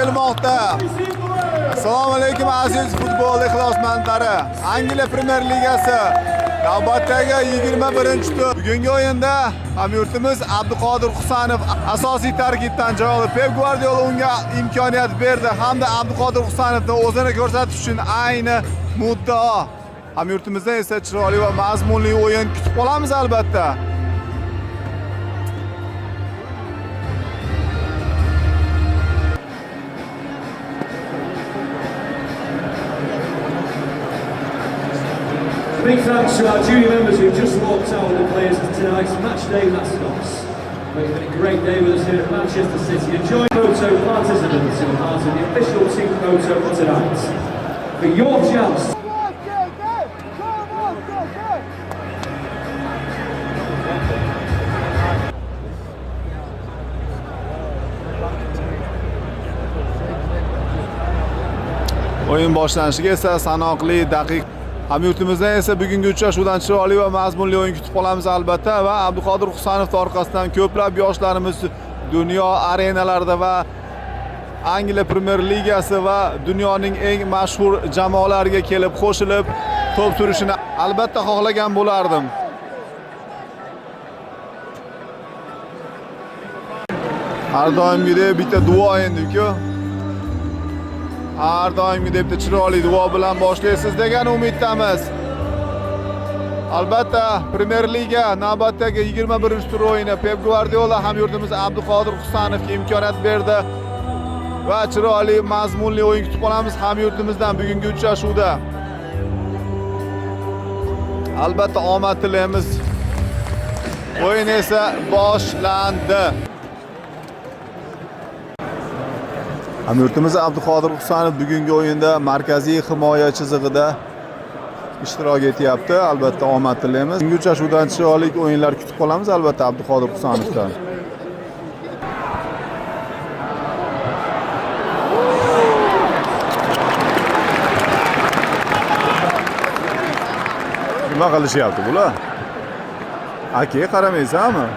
kelmoqda. Assalomu alaykum aziz futbol ixlosmandlari. Angliya Premyer Ligasi navbatdagi 21-tur. Bugungi o'yinda hamyurtimiz Abduqodir Husanov asosiy tarkibdan joy oldi. Pep Guardiola unga imkoniyat berdi hamda Abduqodir Husanovni o'zini ko'rsatish uchun ayni muddao. Hamyurtimizdan esa chiroyli va mazmunli o'yin kutib qolamiz albatta. Big thanks to our junior members who just walked out with the players of tonight's match day mascots. It's been a great day with us here at Manchester City. Enjoy photo participants who are part of the official team photo for tonight. For your chance. O'yin boshlanishiga esa sanoqli daqiqa. Hamyurtimizdan esa bugungi uchrashuvdan chiroyli va mazmunli o'yin kutib qolamiz albatta va Abduqodir Husanov orqasidan ko'plab yoshlarimiz dunyo arenalarida va Angliya Premyer Ligasi va dunyoning eng mashhur jamoalariga kelib qo'shilib to'p surishini albatta xohlagan bo'lardim. Har doimgidek bitta duo endi-ku. Har doimgidek chiroyli duo bilan boshlaysiz degan umiddamiz. Albatta Premyer Liga navbatdagi 21-tur o'yini Pep Guardiola hamyurtimiz Abduqodir Husanovga imkoniyat berdi va chiroyli mazmunli o'yin kutib qolamiz hamyurtimizdan bugungi uchrashuvda. Albatta omad tilaymiz. O'yin esa boshlandi. Hamyurtimiz Abduqodir Husanov bugungi o'yinda markaziy himoya chizig'ida ishtirok etyapti. Albatta omad tilaymiz. Bugungi uchrashuvdan chiroyli o'yinlar kutib qolamiz albatta Abduqodir Husanovdan. Nima qilishyapti bular? Aka qaramaysanmi?